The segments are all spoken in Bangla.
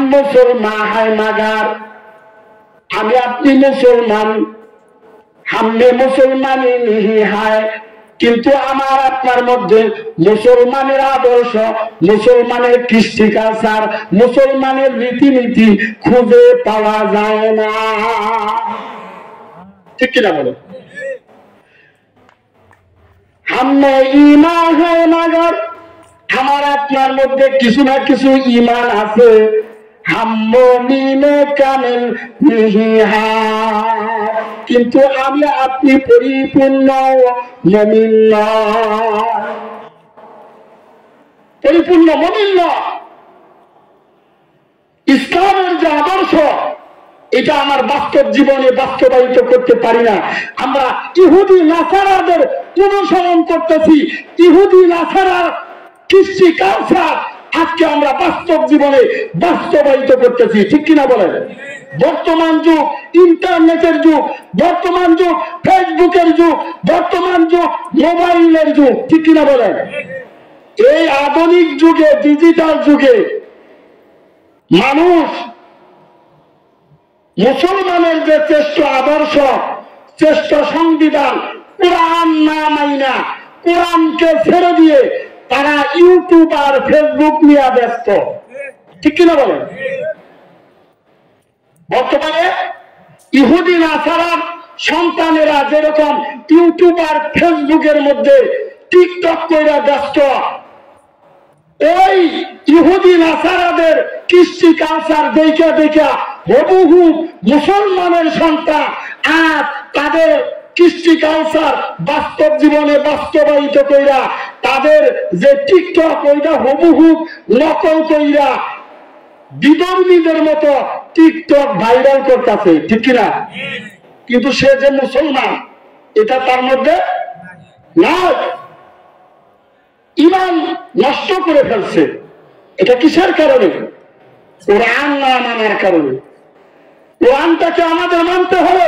मुसलमान है मगर हमें अपनी मुसलमान हमने मुसलमानी नहीं है किंतु आमार आपनार मध्य मुसलमानेर आदर्श मुसलमानेर कृष्टि कालचार मुसलमानेर रीतिनीति खुঁজে पाওয়া যায় না ठीक किना बोलो हमने ईमान है मगर हमारा अपनार मध्य किछु ना किछु ईमान आछे हम मुमिने कामिल नहीं है किंतु आमी अपनी परिपूर्ण मुमिन नয় परिपूर्ण मुमिन नয় ইসলামের যে আদর্শ এটা আমার বাস্তব জীবনে বাস্তবায়িত করতে পারি না আমরা ইহুদি নাসারাদের অনুসরণ করতেছি ইহুদি নাসারা কৃষ্টি কালচার আজকে আমরা বাস্তব জীবনে বাস্তবায়িত করতেছি ঠিক কিনা বলেন বর্তমান যুগ ইন্টারনেটের যুগ বর্তমান যুগ ফেসবুকের যুগ বর্তমান যুগ মোবাইলের যুগ ঠিক কিনা বলেন এই আধুনিক যুগে ডিজিটাল যুগে মানুষ মুসলমানের যে শ্রেষ্ঠ আদর্শ শ্রেষ্ঠ সংবিধান কোরআন না মাইনা কোরআনকে ছেড়ে দিয়ে তারা ইউটিউব আর ফেসবুক নিয়ে ব্যস্ত ঠিক কিনা বলেন বর্তমানে ইহুদি নাসারার সন্তানেরা যেরকম ইউটিউব আর ফেসবুকের মধ্যে টিকটক কইরা ব্যস্ত ওই ইহুদি নাসারাদের কৃষ্টি কালচার দেখা দেখা হুবহু মুসলমানের সন্তান আর তাদের কৃষ্টি কালচার বাস্তব জীবনে বাস্তবায়িত কইরা তাদের যে টিকটক ওইটা হুবহু নকল কইরা বিধর্মীদের মতো টিকটক ভাইরাল করতেছে ঠিক কিনা কিন্তু সে যে মুসলমান এটা তার মধ্যে নাই ঈমান নষ্ট করে ফেলছে এটা কিসের কারণে কোরআন না মানার কারণে কোরআনটাকে আমাদের মানতে হবে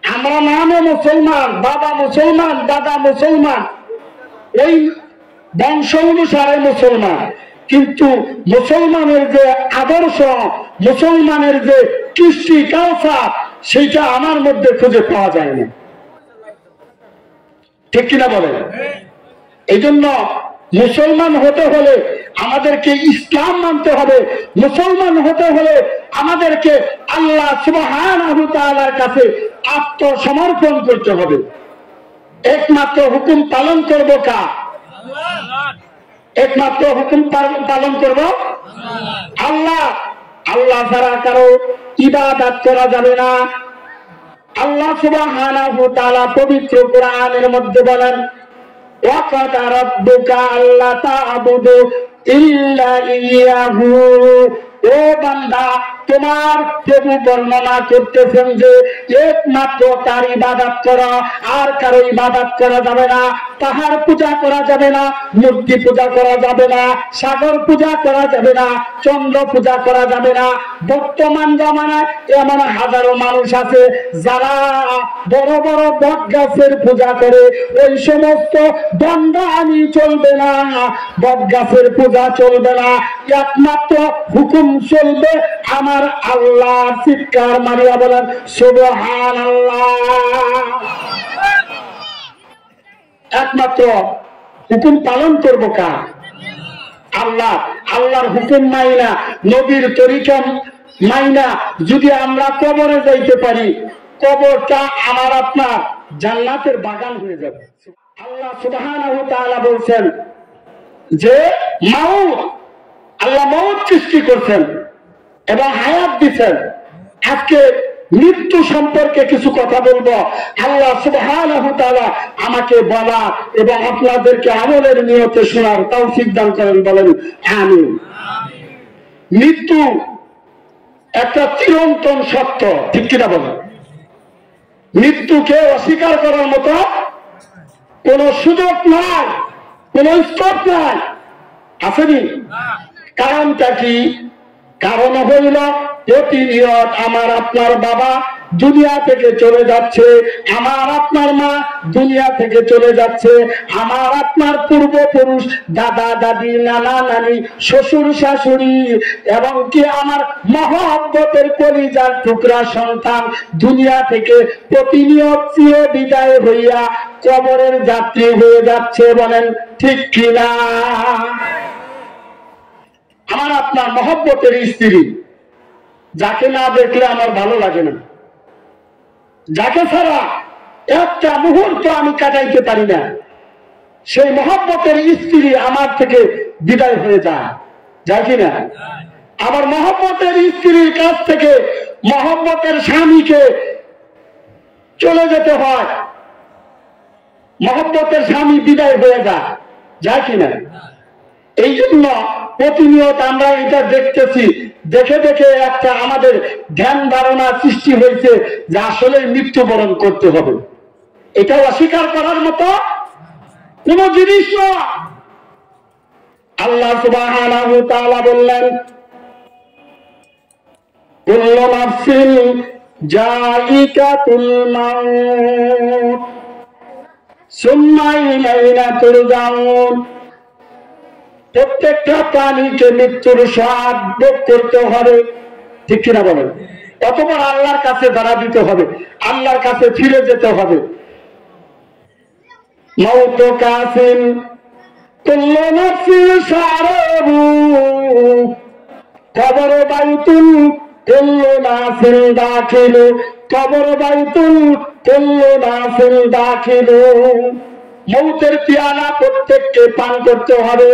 আমরা নামে মুসলমান বাবা মুসলমান দাদা মুসলমান এই বংশ অনুসারে মুসলমান কিন্তু মুসলমানের যে আদর্শ মুসলমানের যে কৃষ্টি কালচার সেইটা আমার মধ্যে খুঁজে পাওয়া যায় না ঠিক কিনা বলেন এই জন্য মুসলমান হতে হলে আমাদেরকে ইসলাম মানতে হবে মুসলমান হতে হলে আমাদেরকে আল্লাহ সুবহানাহু ওয়া তাআলার কাছে আত্মসমর্পণ করতে হবে একমাত্র হুকুম পালন করব কার একমাত্র হুকুম পালন করব আল্লাহ আল্লাহ ছাড়া কারো ইবাদত করা যাবে না আল্লাহ সুবহানাহু ওয়া তাআলা পবিত্র কোরআনের মধ্যে বলেন ওয়াকাদ রাব্বুকা আল্লা তা'বুদু ইল্লা ইয়াহু ও বান্দা তোমার প্রভু বর্ণনা করতেছেন যে একমাত্র তার ইবাদত করা আর কারো ইবাদত করা যাবে না পাহাড় পূজা করা যাবে না মূর্তি পূজা করা যাবে না সাগর পূজা করা যাবে না চন্দ্র পূজা করা যাবে না বর্তমান জামানায় এমন হাজারো মানুষ আছে যারা বড় বড় বট গাছের পূজা করে ওই সমস্ত দণ্ডানি চলবে না বট গাছের পূজা চলবে না একমাত্র হুকুম চলবে আমার আল্লাহ চিৎকার মারিয়া বলেন সুবহানাল্লাহ একমাত্র হুকুম পালন করবো কার আল্লাহ আল্লাহর হুকুম মাইনা নবীর তরিকা মাইনা যদি আমরা কবরে যাইতে পারি কবরটা আমার আপনার জান্নাতের বাগান হয়ে যাবে আল্লাহ সুবহানাহু ওয়া তাআলা বলছেন যে মাউত আল্লাহ মৌত সৃষ্টি করছেন এবং হায়াত দিচ্ছেন আজকে মৃত্যু সম্পর্কে কিছু কথা বলবো আল্লাহ সুবহানাহু ওয়া তাআলা আমাকে বলা এবং আপনাদেরকে আমলের নিয়তে শোনার তৌফিক দান করেন বলেন আমিন মৃত্যু একটা চিরন্তন সত্য ঠিক কিনা বলেন মৃত্যুকে অস্বীকার করার মতো কোন সুযোগ নাই কোন স্কোপ নাই আসেনি কারণটা কি কারণ হইল প্রতিনিয়ত আমার আপনার বাবা দুনিয়া থেকে চলে যাচ্ছে, আমার আপনার মা দুনিয়া থেকে চলে যাচ্ছে, আমার আপনার পূর্বপুরুষ দাদা দাদি নানা নানি শ্বশুর শাশুড়ি এবং কি আমার মহব্বতের কলিজার টুকরা সন্তান দুনিয়া থেকে প্রতিনিয়ত চির বিদায় হইয়া কবরের যাত্রী হয়ে যাচ্ছে। বলেন ঠিক কিনা? আমার আপনার মহব্বতের স্ত্রী, যাকে না দেখলে আমার ভালো লাগে না, যাকে ছাড়া একটা মুহূর্ত আমি কাটাইতে পারি না, সেই মহব্বতের স্ত্রী আমার থেকে বিদায় হয়ে যায়, যায় কিনা? আবার মহব্বতের স্ত্রীর কাছ থেকে মহব্বতের স্বামীকে চলে যেতে হয়, মহব্বতের স্বামী বিদায় হয়ে যায়, যায় কিনা? এই জন্য প্রতিনিয়ত আমরা এটা দেখতেছি, দেখে দেখে একটা আমাদের ধ্যান ধারণা সৃষ্টি হয়েছে যে আসলে মৃত্যুবরণ করতে হবে। এটা অস্বীকার করার মতো কোন জিনিস নয়। আল্লাহ সুবহানাহু ওয়া তাআলা বললেন, কুল্লু নাফসিন যায়িকাতুল মাউত সুম্মা ইলাইনা তুরজাউন। প্রত্যেকটা প্রাণীকে মৃত্যুর স্বাদ ভোগ করতে হবে, ঠিক কিনা বলেন? অতঃপর আল্লাহর কাছে ধরা দিতে হবে, আল্লাহর কাছে ফিরে যেতে হবে। মাউত কাসিন কুল্লু নাফসিন শারাবু কবর বাইতুল কুল্লু নাফসিন দাখিলু কবর বাইতুল কুল্লু নাফসিন দাখিলু। মৌতের পিয়ালা প্রত্যেককে পান করতে হবে,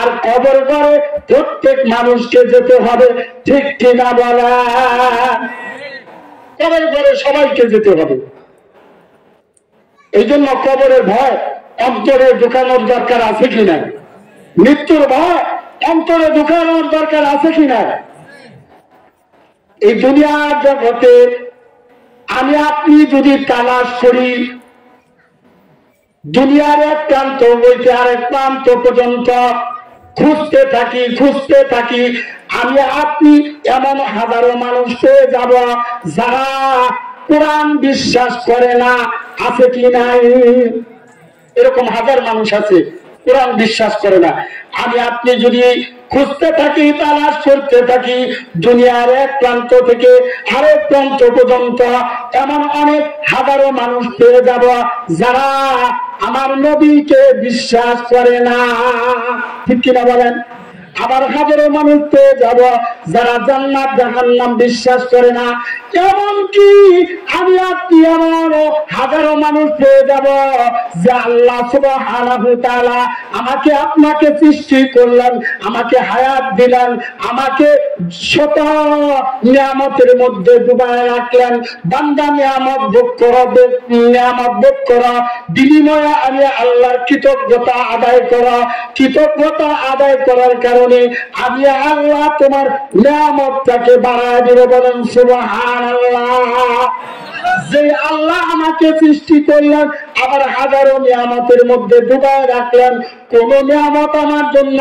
আর কবর ঘরে প্রত্যেক মানুষকে যেতে হবে, ঠিক কিনা বলা? কবর ঘরে সবাইকে যেতে হবে। এই জন্য কবরের ভয় অন্তরে ঢুকানোর দরকার আছে কিনা? মৃত্যুর ভয় অন্তরে ঢুকানোর দরকার আছে কিনা? এই দুনিয়ার জগতে আমি আপনি যদি তালাশ করি, দুনিয়ার এক প্রান্ত হইতে আরেক প্রান্ত পর্যন্ত খুঁজতে থাকি, আমি আপনি এমন হাজারো মানুষ পেয়ে যাব যারা কোরআন বিশ্বাস করে না, আছে কি নাই? এরকম হাজার মানুষ আছে কোরআন বিশ্বাস করে না। আমি আপনি যদি খুঁজতে থাকি, তালাশ করতে থাকি, দুনিয়ার এক প্রান্ত থেকে আরেক প্রান্ত পর্যন্ত এমন অনেক হাজারো মানুষ পেয়ে যাব যারা আমার নবীকে বিশ্বাস করে না, ঠিক কিনা বলেন? আবার হাজারো মানুষ পেয়ে যাব যারা জান্নাত জাহান্নাম বিশ্বাস করে না। এমনকি আমি আপনি এমন হাজারো মানুষ পেয়ে যাব যে আল্লাহ সুবহানাহু ওয়া তাআলা আমাকে আপনাকে সৃষ্টি করলেন, আমাকে হায়াত দিলেন, আমাকে শত নিয়ামতের মধ্যে ডুবায় রাখলেন। বান্দা নিয়ামত ভোগ করবে, নিয়ামত ভোগ করা বিনিময়ে আমি আল্লাহর কৃতজ্ঞতা আদায় করা, কৃতজ্ঞতা আদায় করার কারণে আমি আল্লাহ তোমার নিয়ামতটাকে বাড়ায় দেব। বলেন সুবহানাল্লাহ। যে আল্লাহ আমাকে সৃষ্টি করলেন, আবার হাজারো নিয়ামতের মধ্যে ডুবায় রাখলেন, কোন নিয়ামত আমার জন্য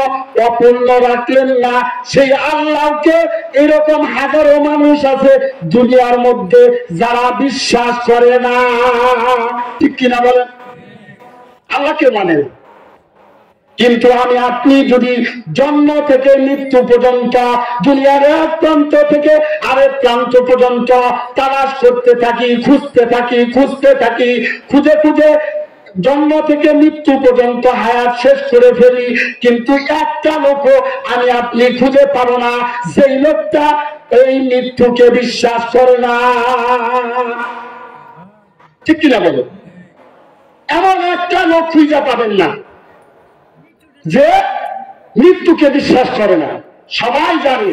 অপূর্ণ রাখলেন না, সেই আল্লাহকে এরকম হাজারো মানুষ আছে দুনিয়ার মধ্যে যারা বিশ্বাস করে না, ঠিক কিনা বলেন? আল্লাহকে মানে। কিন্তু আমি আপনি যদি জন্ম থেকে মৃত্যু পর্যন্ত দুনিয়ার এক প্রান্ত থেকে আরেক প্রান্ত পর্যন্ত তালাশ করতে থাকি, খুঁজতে থাকি, খুঁজে জন্ম থেকে মৃত্যু পর্যন্ত হায়াত শেষ করে ফেলি, কিন্তু একটা লোকও আমি আপনি খুঁজে পাবো না সেই লোকটা এই মৃত্যুকে বিশ্বাস করে না, ঠিক কিনা বলো? এমন একটা লোক খুঁজে পাবেন না যে মৃত্যুকে বিশ্বাস করে না। সবাই জানে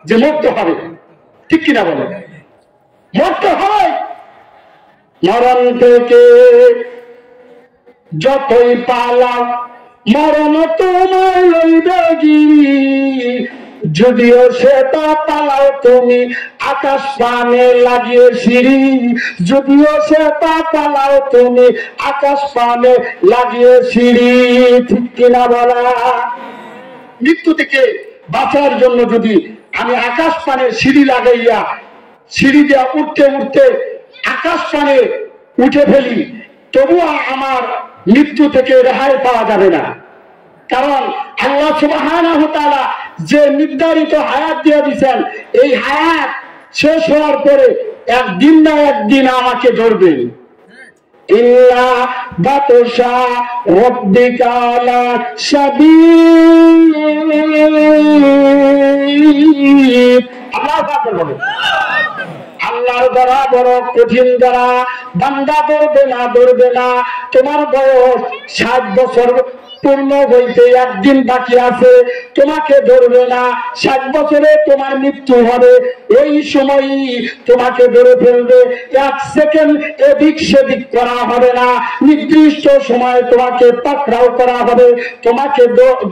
যে মরতে হবে, ঠিক কিনা বলে? মরতে হবে। মরণ থেকে যতই পালাও মরণ তোমার লইবে গিরি, যদিও সেটা পালাও তুমি আকাশ পানে লাগিয়ে সিঁড়ি, যদিও সেটা পালাও তুমি আকাশ পানে লাগিয়ে সিঁড়ি, ঠিক কিনা বলা? মৃত্যু থেকে বাঁচার জন্য যদি আমি আকাশ পানে সিঁড়ি লাগাইয়া সিঁড়ি দিয়া উঠতে আকাশ পানে উঠে ফেলি, তবুও আমার মৃত্যু থেকে রেহাই পাওয়া যাবে না। কারণ আল্লাহ সুবহানাহু ওয়া তাআলা যে নির্ধারিত হায়াত দিয়ে দিয়েছেন, এই হায়াত শেষ হওয়ার পরে একদিন না একদিন আমাকে ধরবে। ইল্লা বাতশা রাব্বিকা লাশাদীদ। আল্লাহু আকবার বলে। আল্লাহর দ্বারা বড় কঠিন দ্বারা বান্দা ধরবে না। তোমার বয়স 60 বছর পূর্ণ হইতে একদিন বাকি আছে, তোমাকে ধরবে না। 60 বছরে তোমার মৃত্যু হবে, ওই সময়ই তোমাকে ধরে ফেলবে। 1 সেকেন্ড এদিক সেদিক করা হবে না, নির্দিষ্ট সময় তোমাকে পাকড়াও করা হবে, তোমাকে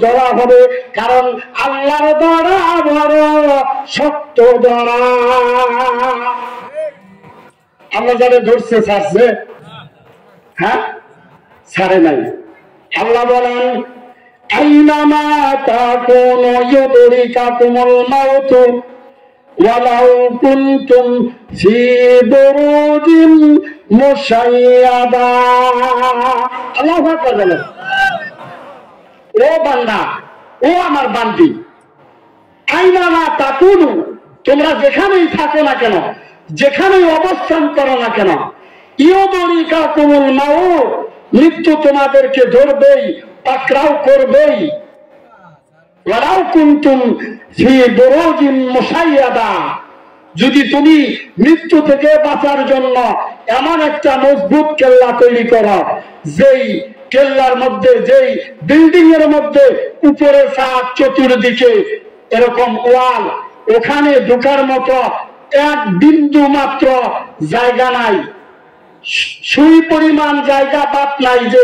ধরা হবে। কারণ আল্লাহর দ্বারা বড় শক্ত ধরা। আল্লাহ যারা ধরছে ছাড়ছে? হ্যাঁ, ছাড়ে নাই। আল্লাহ বলেন আইনামা তাকুনু ইউদরিকাকুমুল মাউত ওয়ালাউ কুনতুম ফি বুরুজিন মুশাইয়াদা। আল্লাহু আকবার বলেন। ও বান্দা, ও আমার বান্দি, আইনামা তাকুনু, তোমরা যেখানেই থাকো না কেন, যেখানেই অবস্থান করো না কেন, ইউদরিকাকুমুল মাউত, মৃত্যু তোমাদেরকে ধরবেই, পাকড়াও করবেই। ওয়ালাউ কুনতুম ফি বুরুজিন মুশাইয়াদা, যদি তুমি মৃত্যু থেকে বাঁচার জন্য এমন একটা মজবুত কেল্লা তৈরি করো, যেই কেল্লার মধ্যে, যেই বিল্ডিং এর মধ্যে উপরে ছাদ, চতুর্দিকে এরকম ওয়াল, ওখানে ঢোকার মতো এক বিন্দু মাত্র জায়গা নাই, সুই পরিমাণ জায়গা বাদ নাই যে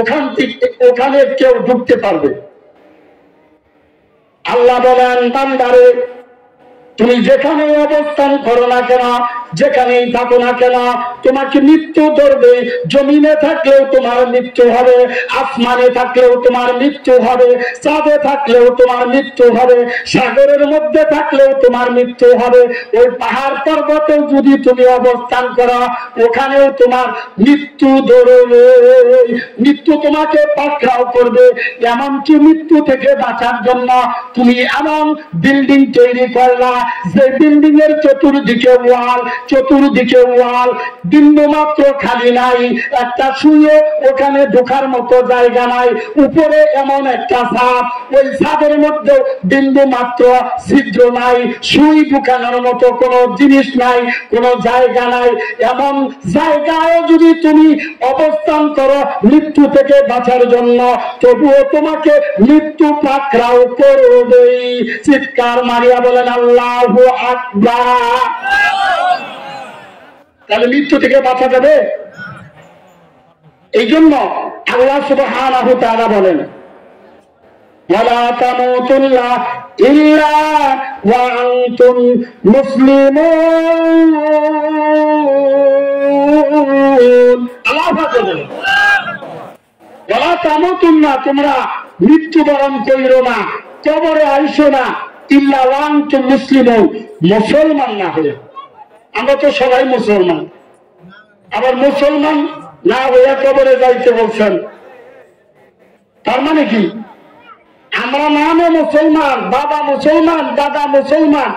ওখান থেকে ওখানে কেউ ঢুকতে পারবে। আল্লাহ বলেন বান্দারে, তুমি যেখানে অবস্থান করো না কেন, যেখানেই থাকো না কেন, তোমাকে মৃত্যু ধরবে। জমিনে থাকলেও তোমার মৃত্যু হবে, আসমানে থাকলেও তোমার মৃত্যু হবে, চাঁদে থাকলেও তোমার মৃত্যু হবে, সাগরের মধ্যে থাকলেও তোমার মৃত্যু হবে। ওই পাহাড় পর্বতে যদি তুমি অবস্থান করো, ওখানেও তোমার মৃত্যু ধরবে, মৃত্যু তোমাকে পাকড়াও করবে। এমনকি মৃত্যু থেকে বাঁচার জন্য তুমি এমন বিল্ডিং তৈরি করলা, যে বিল্ডিং এর চতুর্দিকে ওয়াল, বিন্দু মাত্র খালি নাই, একটা শুয়ে ওখানে ঢোকার মতো জায়গা নাই, উপরে এমন একটা ছাদ, ওই ছাদের মধ্যে বিন্দু মাত্র ছিদ্র নাই, সুই ঢুকানোর মতো কোনো জিনিস নাই, কোনো জায়গা নাই। এমন জায়গায় যদি তুমি অবস্থান করো মৃত্যু থেকে বাঁচার জন্য, তবুও তোমাকে মৃত্যু পাকড়াও করবে। চিৎকার মারিয়া বলেন আল্লাহু আকবার। তাহলে মৃত্যু থেকে বাঁচা যাবে? এই জন্য আল্লাহ সুবহানাহু ওয়া তাআলা বলেন ওয়ালা তামুতুন্না ইল্লা ওয়া আনতুম মুসলিমুন। আল্লাহু আকবার বলেন ওয়ালা তামুতুন্না, তোমরা মৃত্যুবরণ কইরো না, কবরে আইসো না, ইল্লা ওয়া আনতুম মুসলিমুন, মুসলমান না হয়ে। আমরা তো সবাই মুসলমান, আবার মুসলমান না হইয়া কবরে যাইতে বলছেন, তার মানে কি? আমরা নামে মুসলমান, বাবা মুসলমান, দাদা মুসলমান,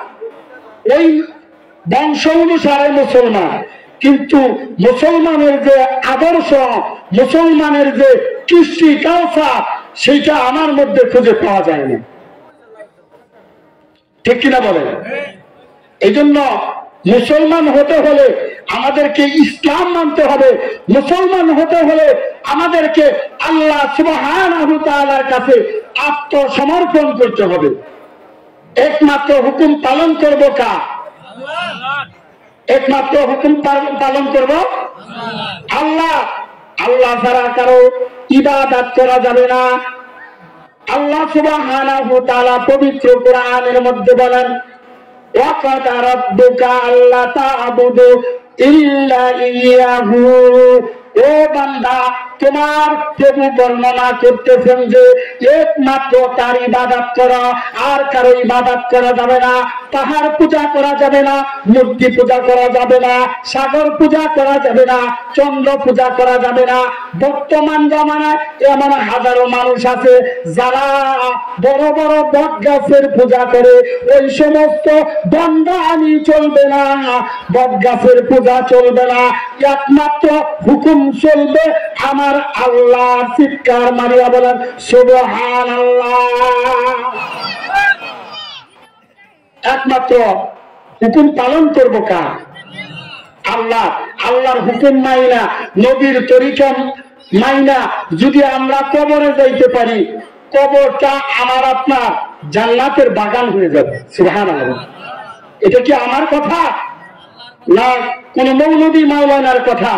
ওই বংশ অনুসারে মুসলমান, কিন্তু মুসলমানের যে আদর্শ, মুসলমানের যে কৃষ্টি কালচার, সেইটা আমার মধ্যে খুঁজে পাওয়া যায় না। ঠিক কিনা বলেন? এই জন্য মুসলমান হতে হলে আমাদেরকে ইসলাম মানতে হবে, মুসলমান হতে হলে আমাদেরকে আল্লাহ সুবহানাহু ওয়া তাআলার কাছে আত্মসমর্পণ করতে হবে। একমাত্র হুকুম পালন করব কার? একমাত্র হুকুম পালন করব আল্লাহ। আল্লাহ ছাড়া কারো ইবাদত করা যাবে না। আল্লাহ সুবহানাহু ওয়া তাআলা পবিত্র কোরআনের মধ্যে বলেন ওয়াকাদা রাব্বুকা আল্লা তা'বুদু ইল্লা ইয়াহু। ও বান্দা, তোমার প্রভু বর্ণনা করতেছেন যে একমাত্র তার ইবাদত করা, আর কারো ইবাদত করা যাবে না। পাহাড় পূজা করা যাবে না, মূর্তি পূজা করা যাবে না, সাগর পূজা করা যাবে না, চন্দ্র পূজা করা যাবে না। বর্তমান জামানায় এমন হাজারো মানুষ আছে যারা বড় বড় বট গাছের পূজা করে। ওই সমস্ত বন্দানি চলবে না, বট গাছের পূজা চলবে না, একমাত্র হুকুম চলবে আমার আল্লাহ। চিৎকার মারিয়া বলেন সুবহানাল্লাহ। একমাত্র হুকুম পালন করবো কার? আল্লাহ। আল্লাহর হুকুম মাইনা, নবীর তরিকা মাইনা যদি আমরা কবরে যাইতে পারি, কবরটা আমার আপনার জান্নাতের বাগান হয়ে যাবে। সুবহানাল্লাহ। এটা কি আমার কথা না কোন মৌলবী মাওলানার কথা?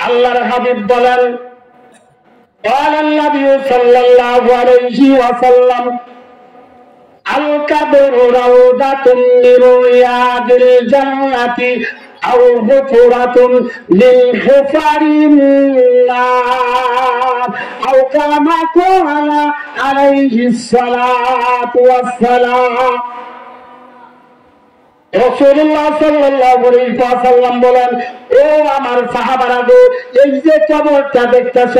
আল্লাহর হাবিব বলেন, قال النبي صلى الله عليه وسلم القبر روضة من رياض الجنة أو حفرة من حفر النار أو كما قال عليه الصلاة والسلام। রাসূলুল্লাহ সাল্লাল্লাহু আলাইহি ওয়াসাল্লাম বলেন, ও আমার সাহাবারা গো, এই যে কবরটা দেখতেছ,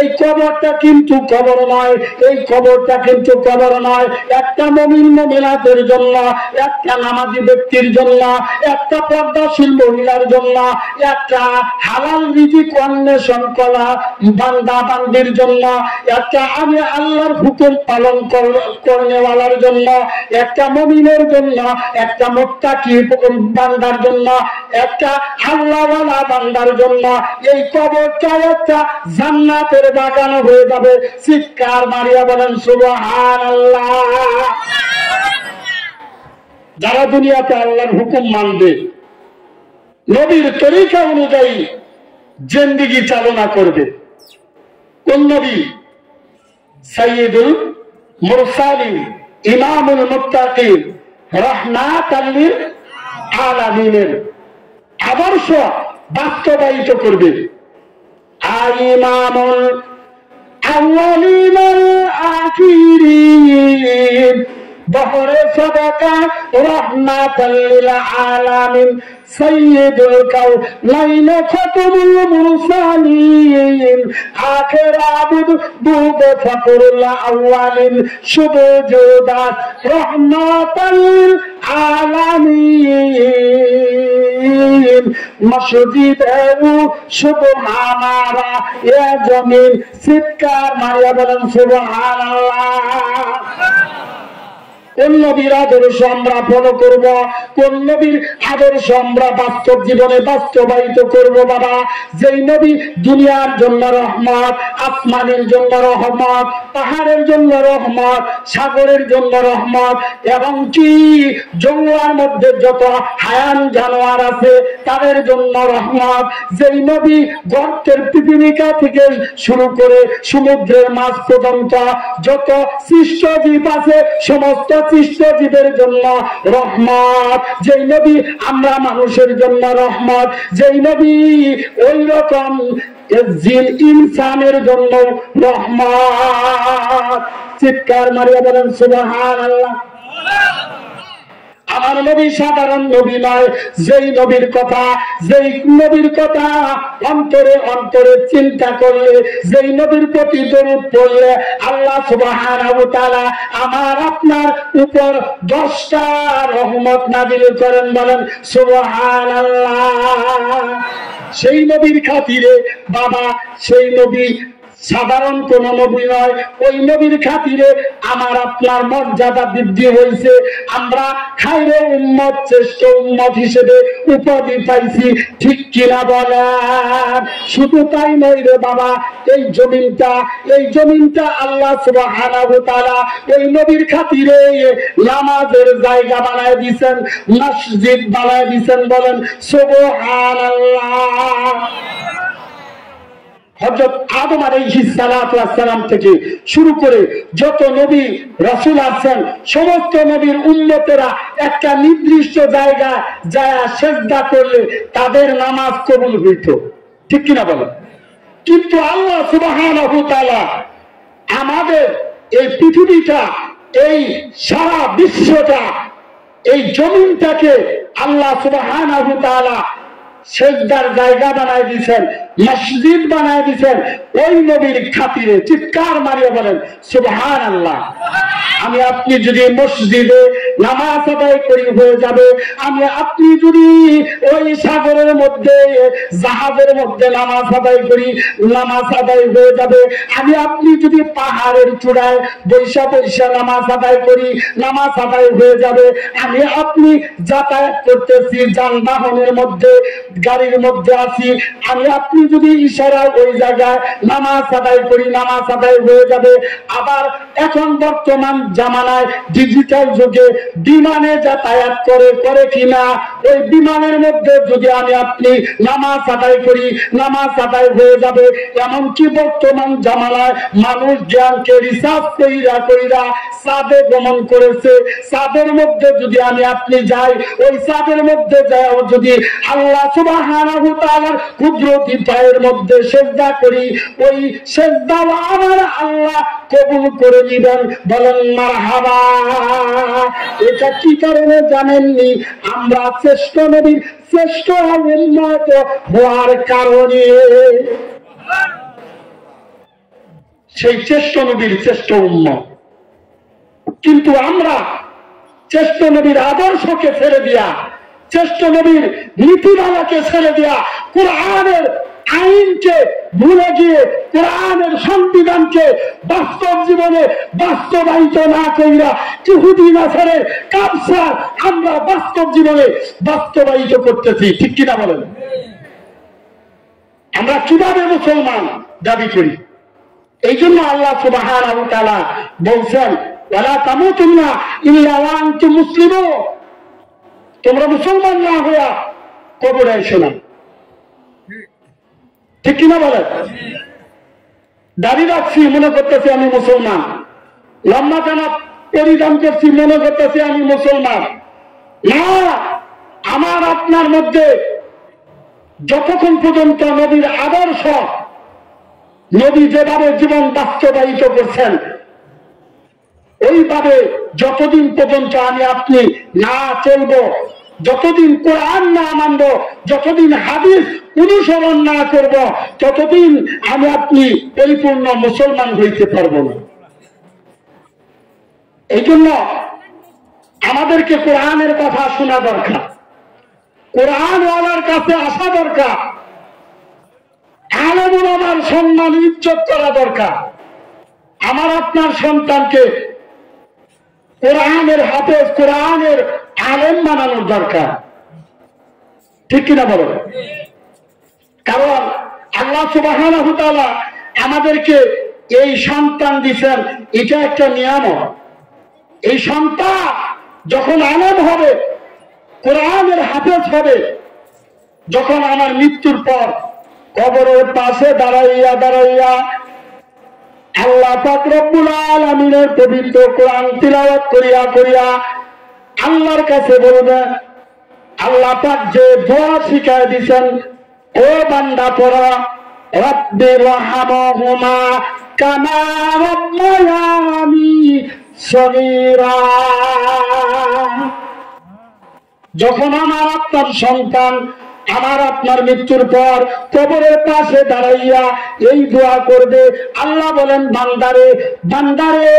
এই কবরটা কিন্তু কবর নয়, এই কবরটা কিন্তু কবর নয়। একটা মুমিন মুমিনাতের জন্য, একটা নামাজি ব্যক্তির জন্য, একটা পর্দাশীল মহিলার জন্য, একটা হালাল রিজিক অন্বেষণ করা বান্দা বান্দির জন্য, একটা আমি আল্লাহর হুকুম পালন করনেওয়ালার জন্য, একটা মুমিনের জন্য, একটা মুত্তাকি বান্দার জন্য, একটা আল্লাহওয়ালা বান্দার জন্য এই কবরটা একটা জান্নাতের বাগান হয়ে যাবে। চিৎকার মারিয়া বলেন সুবহানাল্লাহ। যারা দুনিয়াতে আল্লাহর হুকুম মানবে, নবীর তরিকা অনুযায়ী জিন্দেগি চালনা করবে, কোন নবী? সাইয়্যিদুল মুরসালিন, ইমামুল মুত্তাকিন, রাহমাতাল লিল আলামিনের আদর্শ বাস্তবায়িত করবে। আর ইমামুল আউয়ালিন ওয়াল আখিরিন, বহরে সাদাকা রাহমাতাল লিল আলামিন, সাইয়্যিদুল কাউনাইন, খাতামুল মুরসালিন, আখির আবদ বুদ ফাকরুল আউয়ালিন, সুবুজুদাত রাহমাতাল লিল আলামিন, মসজিদ শুধু আমারা এ জমিন। চিৎকার মারিয়া বলেন সুবহানাল্লাহ। কোন নবীর আদর্শ আমরা ফলো করব, কোন নবীর আদর্শ আমরা বাস্তব জীবনে বাস্তবায়িত করব? বাবা, যেই নবী দুনিয়ার জন্য রহমত, আসমানের জন্য রহমত, পাহাড়ের জন্য রহমত, সাগরের জন্য রহমত, এবং কি জঙ্গলের মধ্যে যত হায়ান জানোয়ার আছে তাদের জন্য রহমত, যেই নবী গর্তের পিপিলিকা থেকে শুরু করে সমুদ্রের মাছ পর্যন্ত যত সৃষ্ট জীব আছে সমস্ত সৃষ্ট জীবের জন্য রহমত, যেই নবী আমরা মানুষের জন্য রহমত, যেই নবী ওই রকম জিন ইনসানের জন্য রহমত। চিৎকার মারিয়া বলেন সুবহানাল্লাহ। আমার নবী সাধারণ নবী নয়, যেই নবীর কথা অন্তরে অন্তরে চিন্তা করলে, যেই নবীর প্রতি দরুদ পড়লে আল্লাহ সুবহানাহু ওয়া তাআলা আমার আপনার উপর 10টা রহমত নাযিল করেন। বলেন সুবহানাল্লাহ। সেই নবীর খাতিরে বাবা, সেই নবী সাধারণ কোন নবী নয়, ওই নবীর খাতিরে আমার আপনার মর্যাদা বৃদ্ধি হয়েছে। আমরা খায়রে উম্মত, শ্রেষ্ঠ উম্মত হিসেবে উপাধি পাইছি। ঠিক কিনা বলেন? শুধু তাই নয় রে বাবা, এই জমিনটা আল্লাহ সুবহানাহু ওয়া তাআলা ওই নবীর খাতিরে নামাজের জায়গা বানায় দিয়েছেন, মসজিদ বানায় দিয়েছেন। বলেন সুবহানাল্লাহ। হযরত আদম আলাইহিস সালাতু ওয়াস সালাম থেকে শুরু করে যত নবী রাসূল আছেন, সমস্ত নবীর উম্মতেরা একটা নির্দিষ্ট জায়গায় যায় সিজদা করলে তাদের নামাজ কবুল হইত। ঠিক কিনা বলেন? কিন্তু আল্লাহ সুবহানাহু ওয়া তাআলা আমাদের এই পৃথিবীটা, এই সারা বিশ্বটা এই জমিনটাকে আল্লাহ সুবহানাহু ওয়া তাআলা সেজদার জায়গা বানায় দিয়েছেন, মসজিদ বানায় দিয়েছেন ওই নবীর খাতিরে। চিৎকার মারিয়ে বলেন সুবহানাল্লাহ। আমি আপনি যদি মসজিদে নামাজ আদায় করি হয়ে যাবে, আমি আপনি যদি ওই সাগরের মধ্যে জাহাজের মধ্যে নামাজ আদায় করি নামাজ আদায় হয়ে যাবে। আমি আপনি যদি পাহাড়ের চূড়ায় বৈশা বৈশা নামাজ আদায় করি নামাজ আদায় হয়ে যাবে। আমি আপনি যাতায়াত করতেছি যানবাহনের মধ্যে গাড়ির মধ্যে আছি, আমি আপনি যদি ইশারায় ওই জায়গায় নামাজ আদায় করি নামাজ আদায় হয়ে যাবে। আবার এখন বর্তমান জামানায় ডিজিটাল যুগে বিমানে যাতায়াত করে কিনা, ওই বিমানের মধ্যে যদি আমি আপনি নামাজ আদায় করি নামাজ আদায় হয়ে যাবে। এমনকি বর্তমান জামানায় মানুষ জ্ঞানকে রিসার্চ কইরা চাঁদে ভ্রমণ করেছে। চাঁদের মধ্যে যদি আমি আপনি যাই, ওই চাঁদের মধ্যে যাও যদি আল্লাহ সুবহানাহু ওয়া তাআলার কুদরতি পায়ের মধ্যে সিজদা করি, ওই সিজদা আমার আল্লাহ কবুল করে নিবেন। বলেন মারহাবা। এটা কি কারণে জানেননি? আমরা শ্রেষ্ঠ নবীর শ্রেষ্ঠ উম্মত হওয়ার কারণে। সেই শ্রেষ্ঠ নবীর শ্রেষ্ঠ উম্মত, কিন্তু আমরা শ্রেষ্ঠ নবীর আদর্শকে ছেড়ে দিয়া, শ্রেষ্ঠ নবীর নীতিমালাকে ছেড়ে দিয়া, কোরআনের আইনকে ভুলে গিয়ে কোরআনের সংবিধানকে বাস্তব জীবনে বাস্তবায়িত না কইরা ইহুদি নাসারের কালচার আমরা বাস্তব জীবনে বাস্তবায়িত করতেছি। ঠিক কিনা বলেন? আমরা কিভাবে মুসলমান দাবি করি? এই জন্য আল্লাহ সুবহানাহু ওয়া তাআলা বলছেন ওয়ালা তামুতুন্না ইল্লা ওয়া আনতুম মুসলিমুন, তোমরা মুসলমান না হইয়া কবরে এসো না। ঠিক কিনা বলেন? দাড়ি রাখছি মনে করতেছি আমি মুসলমান, লম্বা জামা পরিধান করছি মনে করতেছি আমি মুসলমান। না, আমার আপনার মধ্যে যতক্ষণ পর্যন্ত নবীর আদর্শ, নবী যেভাবে জীবন বাস্তবায়িত করছেন ওইভাবে যতদিন পর্যন্ত আমি আপনি না চলবো, যতদিন কোরআন না মানব, যতদিন হাদিস অনুসরণ না করব, ততদিন আমি আপনি পরিপূর্ণ মুসলমান হইতে পারবো না। এই জন্য আমাদেরকে কোরআনের কথা শোনা দরকার, কোরআনওয়ালার কাছে আসা দরকার, আলেম ওলামার সম্মান ইজ্জত করা দরকার। আমার আপনার সন্তানকে কোরআনের হাফেজ, কোরআনের আলেম বানানোর দরকার। ঠিক কিনা বলো? কারণ আল্লাহ সুবহানাহু ওয়া তাআলা আমাদেরকে এই সন্তান দিয়েছেন, এটা একটা নিয়ামত। এই সন্তান যখন আলেম হবে, কোরআনের হাফেজ হবে, যখন আমার মৃত্যুর পর কবরের পাশে দাঁড়াইয়া আল্লাহ পাক রব্বুল আলামিনের পবিত্র কোরআন তিলাওয়াত করিয়া আল্লাহর কাছে বলবেন, আল্লাহ পাক যে দোয়া শিখায় দিয়েছেন, ও বান্দা পড়া রব্বিরহামহুমা কামা রাব্বায়ানি সগীরা। যখন আমার আপনার সন্তান আমার আপনার মৃত্যুর পর কবরের পাশে দাঁড়াইয়া এই দোয়া করবে, আল্লাহ বলেন বান্দারে বান্দারে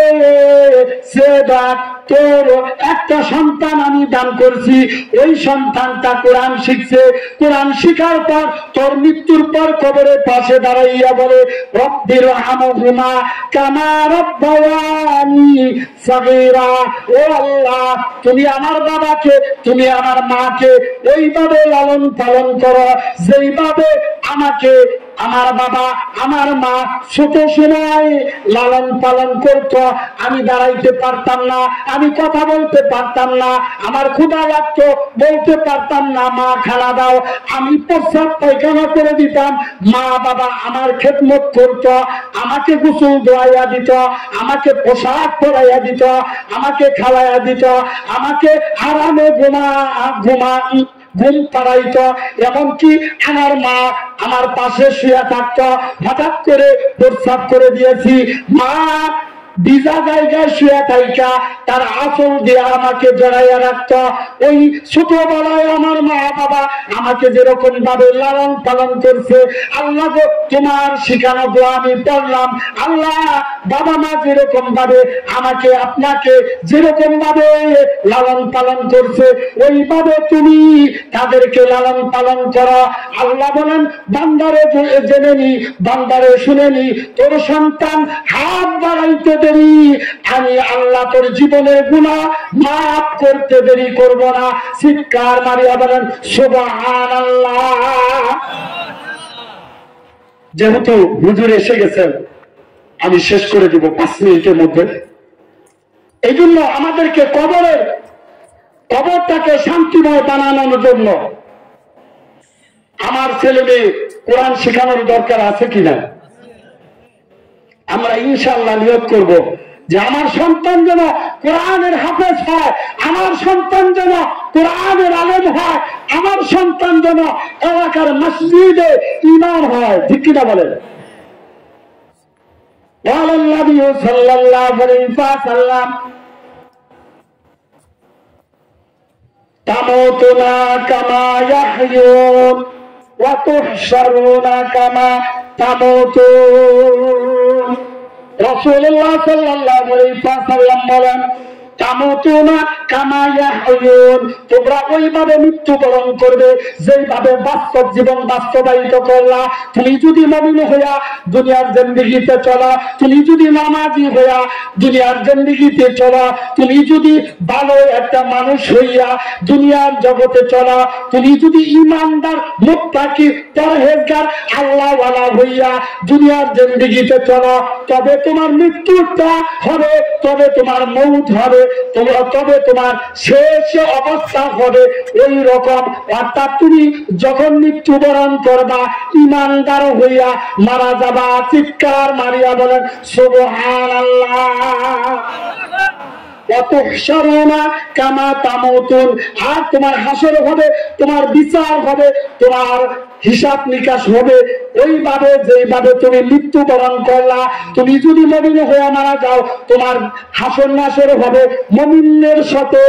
সে ডাক, তোর একটা সন্তান আমি দান করছি, ওই সন্তানটা কোরআন শিখছে, কোরআন শিখার পর তোর মৃত্যুর পর কবরের পাশে দাঁড়াইয়া বলে রব্বিরহামহুমা কামা রাব্বায়ানি সগীরা। ও আল্লাহ, তুমি আমার বাবাকে, তুমি আমার মাকে ওইভাবে লালন পালন করো যেইভাবে আমাকে আমার বাবা আমার মা ছোট সময় লালন পালন করত। আমি দাঁড়াইতে পারতাম না, আমি কথা বলতে পারতাম না, আমার ক্ষুধা লাগতো বলতে পারতাম না মা খানা দাও, আমি প্রস্রাব পায়খানা করে দিতাম, মা বাবা আমার খেদমত করত, আমাকে গোসল ধোয়াইয়া দিত, আমাকে পোশাক পরাইয়া দিত, আমাকে খাওয়াইয়া দিত, আমাকে আরামে ঘুম পাড়াইত। এমনকি আমার মা আমার পাশে শুয়ে থাকতো, হঠাৎ করে প্রস্রাব করে দিয়েছি, মা ভিজা জায়গায় শুয়ে থাইকা তার আঁচল দিয়ে আমাকে জড়াইয়া রাখত। ওই ছোটবেলায় আমার মা বাবা আমাকে যেরকম ভাবে লালন পালন করছে, আল্লাহ গো তোমার শিখানো দোয়া আমি পড়লাম। আল্লাহ বাবা মা যেরকম ভাবে আমাকে আপনাকে যেরকম ভাবে লালন পালন করছে, ওইভাবে তুমি তাদেরকে লালন পালন করো। আল্লাহ বলেন বান্দারে জেনে নি, বান্দারে শুনে নি, তোর সন্তান হাত বাড়াইতে দেরি, আমি আল্লাহ তোর জীবনের গুনাহ মাফ করতে দেরি করব না। চিৎকার মারিয়া বলেন সুবহানাল্লাহ। যেহেতু হুজুর এসে গেছেন, আমি শেষ করে দিব 5 মিনিটের মধ্যে। এই জন্য আমাদেরকে কবরটাকে শান্তিময় বানানোর জন্য আমার ছেলে মেয়ে কোরআন শেখানোর দরকার আছে কিনা? আমরা ইনশাআল্লাহ নিয়ত করব যে আমার সন্তান যেন কোরআনের হাফেজ হয়, আমার সন্তান যেন কোরআনের আলেম হয়, আমার সন্তান যেন এলাকার মসজিদে ইমাম হয়। ঠিক কিনা বলেন? قال النبي صلى الله عليه وسلم تموتون كما يحيون وتحشرون كما تموتون। রাসূলুল্লাহ সাল্লাল্লাহু আলাইহি ওয়াসাল্লাম বলেন তামুতুনা কামা ইয়াহয়ুন, তোমরা ওইভাবে মৃত্যুবরণ করবে যেভাবে বাস্তব জীবন বাস্তবায়িত করলা। তুমি যদি মুমিন হইয়া দুনিয়ার জিন্দেগিতে চলা, তুমি যদি নামাজি হইয়া দুনিয়ার জিন্দেগিতে চলা, তুমি যদি ভালো একটা মানুষ হইয়া দুনিয়ার জগতে চলা, তুমি যদি ঈমানদার মুত্তাকি পরহেজগার আল্লাহওয়ালা হইয়া দুনিয়ার জিন্দেগিতে চলা, তবে তোমার মৃত্যুটা হবে, তবে তোমার মউত হবে, তবে তোমার শেষ অবস্থা হবে ওই রকম। অর্থাৎ তুমি যখন মৃত্যুবরণ করবা ঈমানদার হইয়া মারা যাবা। চিৎকার মারিয়া বলেন সুবহানাল্লাহ। কামা তামুতুন, আর তোমার হাসর হবে, তোমার বিচার হবে, তোমার হিসাব নিকাশ হবে ওইভাবে যেভাবে তুমি মৃত্যুবরণ করলা। তুমি যদি মুমিন হয়ে মারা যাও, তোমার হাসর নাসর হবে মুমিনের সাথে।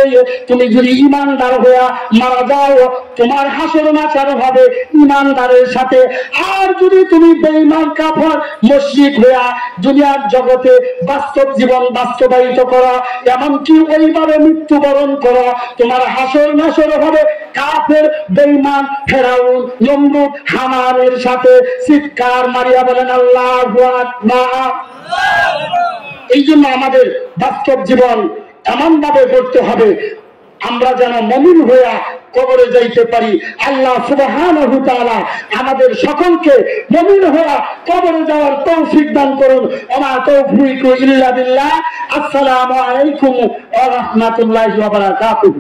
তুমি যদি ঈমানদার হয়ে মারা যাও, তোমার হাসর নাসর হবে ঈমানদারের সাথে। আর যদি তুমি বেঈমান কাফের মুশরিক হয়ে দুনিয়ার জগতে বাস্তব জীবন বাস্তবায়িত করো, এমনকি ওইভাবে মৃত্যুবরণ করো, তোমার হাসর নাসর হবে কাফের বেঈমান ফেরাউন নমরুদ হামানের সাথে। চিৎকার মারিয়া বলেন আল্লাহু আকবার। এই জন্য আমাদের বাস্তব জীবন এমন ভাবে করতে হবে আমরা যেন মুমিন হইয়া কবরে যাইতে পারি। আল্লাহ সুবহানাহু ওয়া তাআলা আমাদের সকলকে মুমিন হইয়া কবরে যাওয়ার তৌফিক দান করুন। ওমা তৌফিকু ইল্লা বিল্লাহ। আসসালামু আলাইকুম ওয়া রাহমাতুল্লাহি ওয়া বারাকাতুহু।